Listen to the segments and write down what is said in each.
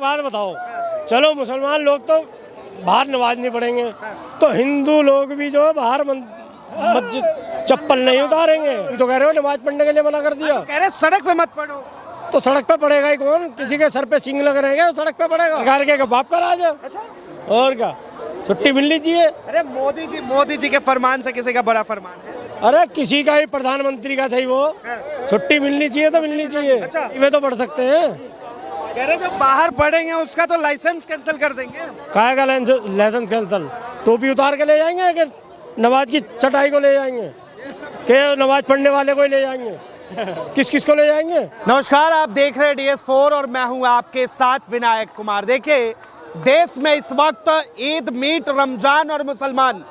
बात बताओ, चलो मुसलमान लोग तो बाहर नमाज नहीं पढ़ेंगे, तो हिंदू लोग भी जो है बाहर मस्जिद चप्पल नहीं उतारेंगे। तो कह रहे हो नमाज पढ़ने के लिए मना कर दिया, कह रहे सड़क पे मत पढ़ो। तो सड़क पे पड़ेगा ही कौन? किसी के सर पे सींग लग रहेंगे तो सड़क पे पड़ेगा। सरकार के बाप का राज है। अच्छा, और क्या, छुट्टी मिलनी चाहिए। अरे मोदी जी के फरमान से किसी का बड़ा फरमान है? अरे किसी का ही, प्रधानमंत्री का सही, वो छुट्टी मिलनी चाहिए तो मिलनी चाहिए। अच्छा। वे तो पढ़ सकते हैं। कह रहे जो बाहर पढ़ेंगे उसका तो लाइसेंस कैंसिल कर देंगे। काहे का लाइसेंस कैंसल? टोपी उतार के ले जाएंगे कि नमाज की चटाई को ले जाएंगे, कि नमाज पढ़ने वाले को ही ले जाएंगे? किस किस को ले जाएंगे? नमस्कार, आप देख रहे हैं DS4 और मैं हूं आपके साथ विनायक कुमार। देखिए, देश में इस वक्त ईद, मीट, रमजान और मुसलमान,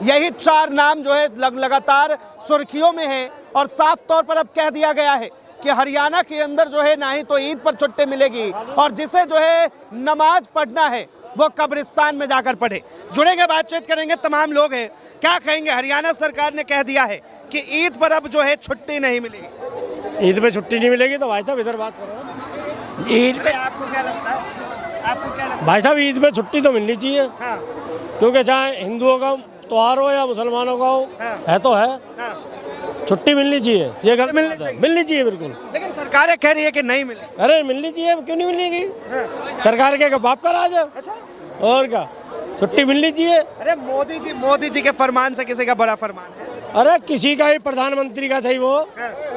यही चार नाम जो है लगातार सुर्खियों में है। और साफ तौर पर अब कह दिया गया है कि हरियाणा के अंदर जो है ना ही तो ईद पर छुट्टी मिलेगी, और जिसे जो है नमाज पढ़ना है वो कब्रिस्तान में जाकर पढ़े। जुड़ेंगे, बातचीत करेंगे, तमाम लोग हैं। क्या कहेंगे? हरियाणा सरकार ने कह दिया है कि ईद पर अब जो है छुट्टी नहीं मिलेगी। ईद पे छुट्टी नहीं मिलेगी तो भाई साहब इधर बात करो। ईद पे आपको क्या लगता है? आपको क्या लगता है? भाई साहब ईद पे छुट्टी तो मिलनी चाहिए, हाँ, क्योंकि चाहे हिंदुओं का त्योहार हो या मुसलमानों का हो, है तो है। हाँ। छुट्टी मिलनी चाहिए, ये गलत मिलनी बात है। चाहिए। मिलनी चाहिए बिल्कुल। लेकिन सरकारें कह रही है कि नहीं मिले। अरे मिलनी चाहिए, क्यों नहीं मिलेगी? सरकार के बाप का राज है। अच्छा, और क्या, छुट्टी मिलनी चाहिए। अरे मोदी जी के फरमान से किसी का बड़ा फरमान है? अरे किसी का ही, प्रधानमंत्री का सही, वो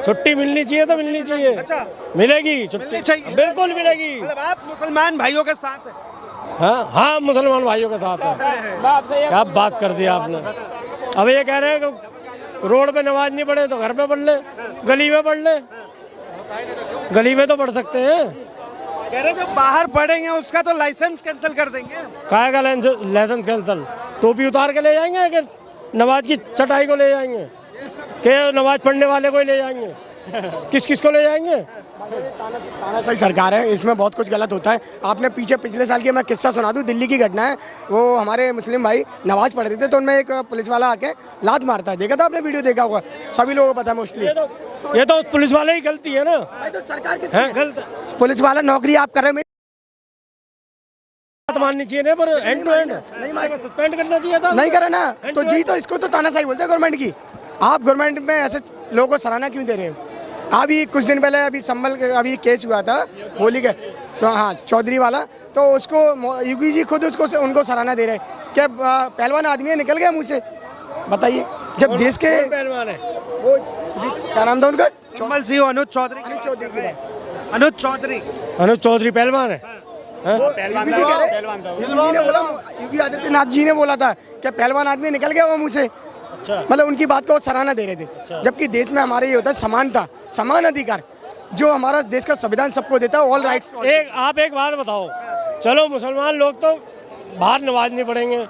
छुट्टी मिलनी चाहिए तो मिलनी चाहिए। अच्छा, मिलेगी मिलनी छुट्टी, चाहिए। बिल्कुल मिलेगी। मतलब आप मुसलमान भाइयों के साथ हैं? हाँ हाँ, मुसलमान भाइयों के साथ है। क्या बात कर दिया आपने। अब ये कह रहे हैं कि रोड पे नमाज नहीं पढ़े तो घर पे पढ़ ले, गली में पढ़ ले। गली में तो पढ़ सकते हैं। कह रहे जो बाहर पढ़ेंगे उसका तो लाइसेंस कैंसिल कर देंगे। काहे का लाइसेंस कैंसल? टोपी उतार के ले जाएंगे कि नमाज की चटाई को ले जाएंगे, कि नमाज पढ़ने वाले को ही ले जाएंगे? किस किस को ले जाएंगे? तानाशाही सरकार है, इसमें बहुत कुछ गलत होता है। आपने पिछले साल की मैं किस्सा सुना दूं, दिल्ली की घटना है। वो हमारे मुस्लिम भाई नमाज पढ़ रहे थे तो उनमें एक पुलिस वाला आके लात मारता है। देखा था आपने? वीडियो देखा होगा, सभी लोगों को पता है मोस्टली। ये तो पुलिस वाले की गलती है ना। तो सरकार की गलत पुलिस वाला नौकरी आप कर रहे हैं, बात माननी चाहिए ना, पर एंड टू एंड नहीं मार, सस्पेंड करना चाहिए था। नहीं करे ना तो जी, तो इसको तो तानाशाही बोलते हैं गवर्नमेंट की। आप गवर्नमेंट में ऐसे लोगों को सराहना क्यों दे रहे हो? अभी कुछ दिन पहले अभी केस हुआ था होली के, हाँ, चौधरी वाला, तो उसको योगी जी खुद उनको सराहना दे रहे हैं। क्या पहलवान आदमी है, निकल गया मुँह से? बताइए, जब देश के पहलवान है वो, क्या नाम था उनका? चंबल सिंह, अनुज चौधरी। अनुज चौधरी पहलवान है। योगी आदित्यनाथ जी ने बोला था कि पहलवान आदमी निकल गया वो मुँह से। अच्छा। मतलब उनकी बात को सराहना दे रहे थे। जबकि देश में हमारे ये होता है समानता, समान अधिकार, जो हमारा देश का संविधान सबको देता है, ऑल राइट्स। आप एक बात बताओ, चलो मुसलमान लोग तो बाहर नमाज नहीं पढ़ेंगे,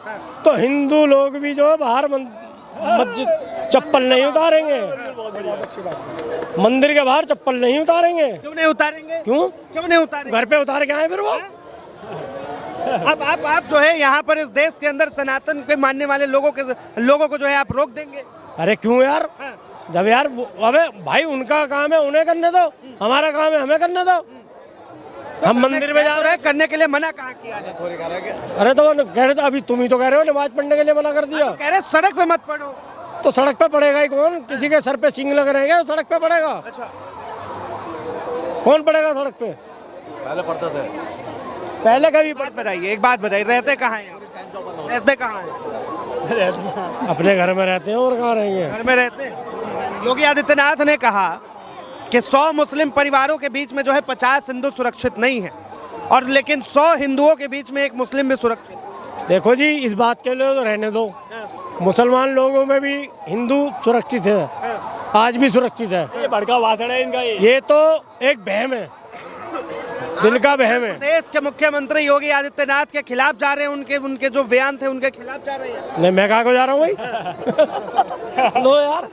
तो हिंदू लोग भी जो है बाहर मस्जिद चप्पल नहीं उतारेंगे, मंदिर के बाहर चप्पल नहीं उतारेंगे। क्यों नहीं उतारेंगे? क्यों नहीं उतारेंगे? घर पे उतार के आए फिर वो। अब आप जो है यहाँ पर इस देश के अंदर सनातन के मानने वाले लोगों को जो है आप रोक देंगे? अरे क्यों यार, जब यार अबे भाई उनका काम है उन्हें करने दो, हमारा काम है हमें करने दो। हम मंदिर में जा रहे हैं, करने के लिए मना कहाँ किया है? अरे तो वो कह रहे थे, अभी तुम ही तो कह रहे हो नमाज पढ़ने के लिए मना कर दिया। कह रहे सड़क पे मत पढ़ो, तो सड़क पे पड़ेगा ही कौन? किसी के सर पे सींग लग रहेंगे तो सड़क पे पड़ेगा। अच्छा, कौन पड़ेगा सड़क पे? पहले पढ़ते थे। पहले कभी एक बात बताइए, रहते कहाँ हैं? रहते कहाँ हैं? अपने घर में रहते हैं, और कहाँ रहेंगे? घर में रहते हैं। योगी आदित्यनाथ ने कहा कि 100 मुस्लिम परिवारों के बीच में जो है 50 हिंदू सुरक्षित नहीं है, और लेकिन 100 हिंदुओं के बीच में एक मुस्लिम भी सुरक्षित। देखो जी, इस बात के लिए तो रहने दो, मुसलमान लोगों में भी हिंदू सुरक्षित है, आज भी सुरक्षित है। ये बड़का भाषण है इनका। ये तो एक वहम है, दिल का वहम है। देश के मुख्यमंत्री योगी आदित्यनाथ के खिलाफ जा रहे हैं, उनके जो बयान थे उनके खिलाफ जा रहे हैं। नहीं, मैं कहाँ को जा रहा हूँ भाई? लो यार,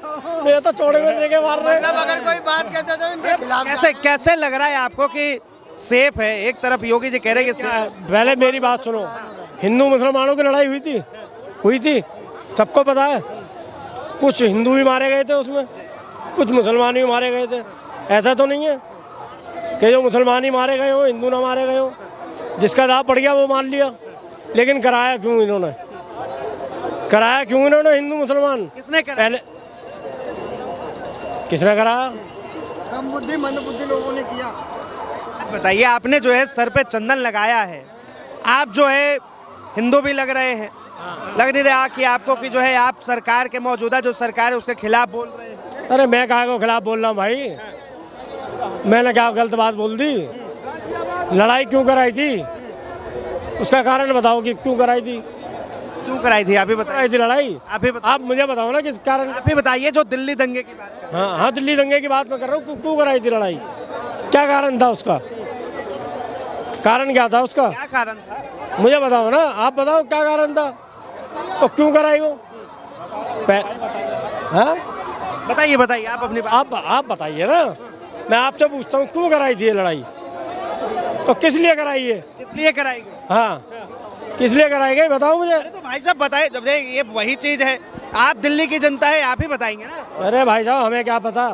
मैं तो चौड़े में लेके मार रहे हैं। अगर कोई बात कहते तो इनके खिलाफ कैसे लग रहा है आपको कि सेफ है? एक तरफ योगी जी कह रहे हैं कि पहले मेरी बात सुनो, हिंदू मुसलमानों की लड़ाई हुई थी, सबको पता है। कुछ हिंदू भी मारे गए थे उसमें, कुछ मुसलमान भी मारे गए थे। ऐसा तो नहीं है कि जो मुसलमान ही मारे गए हो, हिंदू ना मारे गए हो। जिसका दाव पड़ गया वो मान लिया, लेकिन कराया क्यों इन्होंने? कराया क्यों इन्होंने हिंदू मुसलमान? किसने करा? पहले किसने कराया? कम बुद्धि मंदबुद्धि लोगों ने किया। बताइए, आपने जो है सर पे चंदन लगाया है, आप जो है हिंदू भी लग रहे हैं, लग नहीं रहा कि आपको कि जो है आप सरकार के मौजूदा जो सरकार है उसके खिलाफ बोल रहे हैं? अरे मैं काहे को खिलाफ बोल रहा हूँ भाई? मैंने क्या गलत बात बोल दी? लड़ाई क्यों कराई थी? उसका कारण बताओ कि क्यों कराई थी? क्यों कराई थी, आप ही बताइए। कराई थी लड़ाई? आप ही बताइए। आप मुझे बताओ ना किस कारण। आप ही बताइए, जो दिल्ली दंगे की बात कर। हाँ हाँ, दिल्ली दंगे की बात मैं कर रहा हूँ। क्यों कराई थी लड़ाई? क्या कारण था उसका? कारण क्या था उसका? क्या कारण था? मुझे बताओ ना, आप बताओ क्या कारण था और क्यों कराई वो? हाँ, बताइए बताइए, आप अपनी बात। आप बताइए ना। मैं आपसे पूछता हूँ क्यों कराई थी ये लड़ाई और किस लिए कराई है? किस लिए कराई गई? हाँ, किस लिए कराई गई बताओ मुझे। अरे तो भाई साहब बताए, जब ये वही चीज है, आप दिल्ली की जनता है, आप ही बताएंगे ना। अरे भाई साहब, हमें क्या पता।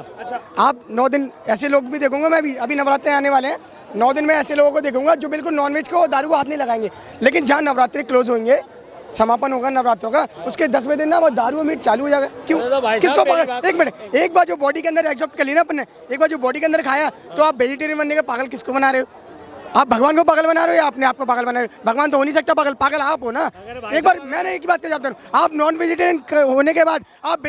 आप 9 दिन ऐसे लोग भी देखूंगा मैं भी। अभी नवरात्रे आने वाले हैं, 9 दिन में ऐसे लोगों को देखूंगा जो बिल्कुल नॉनवेज को और दारू को हाथ नहीं लगाएंगे। लेकिन जहाँ नवरात्रि क्लोज होंगे, समापन होगा नवरात्रों का, उसके 10वें दिन ना वो दारू और मीट चालू हो जाएगा। क्यों? अरे तो भाई किसको साहब, मेरी पकड़? बात- एक मिनट, एक बार जो बॉडी के अंदर एक्सेप्ट कर ली ना अपन ने, एक बार जो बॉडी के अंदर खाया, तो आप वेजिटेरियन बनने के पागल किसको बना रहे हो? आप भगवान को पागल बना रहे हो या अपने आप को पागल बना रहे हो? भगवान तो हो नहीं सकता पागल, पागल आप हो ना। एक बार मैंने एक ही बात कहना चाहता हूँ, आप नॉन वेजिटेरियन होने के बाद आप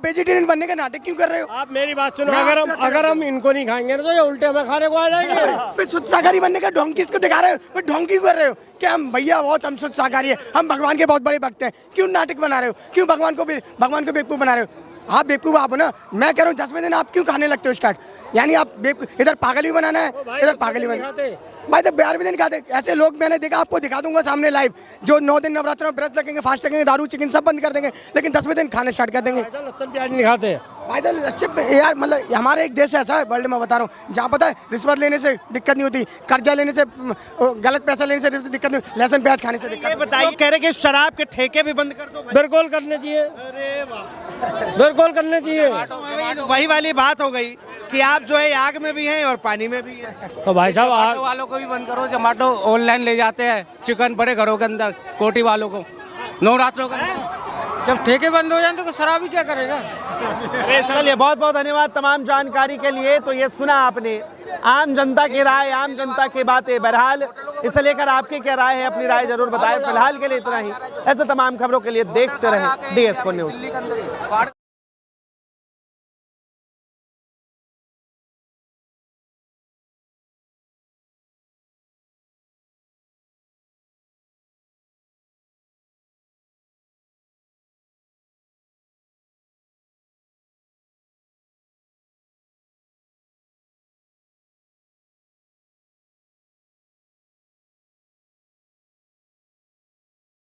वेजिटेरियन बनने का नाटक क्यों कर रहे हो? आप मेरी बात सुनो, अगर हम इनको नहीं खाएंगे ना तो ये उल्टे हमें खाने को आ जाएंगे। फिर शुद्ध शाकाहारी बनने का ढोंग किसको दिखा रहे हो? फिर ढोंग क्यों कर रहे हो? क्या हम भैया बहुत हम शुद्ध शाकाहारी है, हम भगवान के बहुत बड़े भक्त हैं, क्यों नाटक बना रहे हो? क्यों भगवान को बेवकूफ़ बना रहे हो? आप बेवकूफ़ आप हो ना। मैं कह रहा हूँ 10वें दिन आप क्यों खाने लगते हो स्टार्ट? यानी आप इधर पागल भी बनाना है, इधर पागल भी बनाना है। भाई तो 12वें दिन खाते ऐसे लोग मैंने देखा, आपको दिखा दूंगा सामने लाइव, जो 9 दिन नवरात्र में व्रत लगेंगे, फास्ट लगेंगे, दारू चिकन सब बंद कर देंगे, लेकिन 10वें दिन खाने स्टार्ट कर देंगे। लहसुन प्याज नहीं खाते। भाई साहब अच्छे यार, मतलब हमारे एक देश ऐसा है वर्ल्ड में बता रहा हूँ, जहाँ पता है रिश्वत लेने से दिक्कत नहीं होती, कर्जा लेने से, गलत पैसा लेने से दिक्कत नहीं होती, लहसुन प्याज खाने से दिक्कत। ये बताइए, कह रहे कि शराब के ठेके भी बंद कर दो भाई। बिल्कुल करने चाहिए, अरे वाह, बिल्कुल करने चाहिए। वही वाली बात हो गई कि आप जो है आग में भी हैं और पानी में भी हैं। तो भाई साहब जोमेटो वालों को भी बंद करो। जोमेटो ऑनलाइन ले जाते हैं चिकन बड़े घरों के अंदर, कोटी वालों को नवरात्रों का। जब ठेके बंद हो जाए तो शराबी क्या करेगा? चलिए, बहुत बहुत धन्यवाद तमाम जानकारी के लिए। तो ये सुना आपने आम जनता की राय, आम जनता की बातें। बहरहाल इसे लेकर आपकी क्या राय है, अपनी राय जरूर बताएं। फिलहाल के लिए इतना ही। ऐसे तमाम खबरों के लिए देखते रहें DS4 न्यूज़।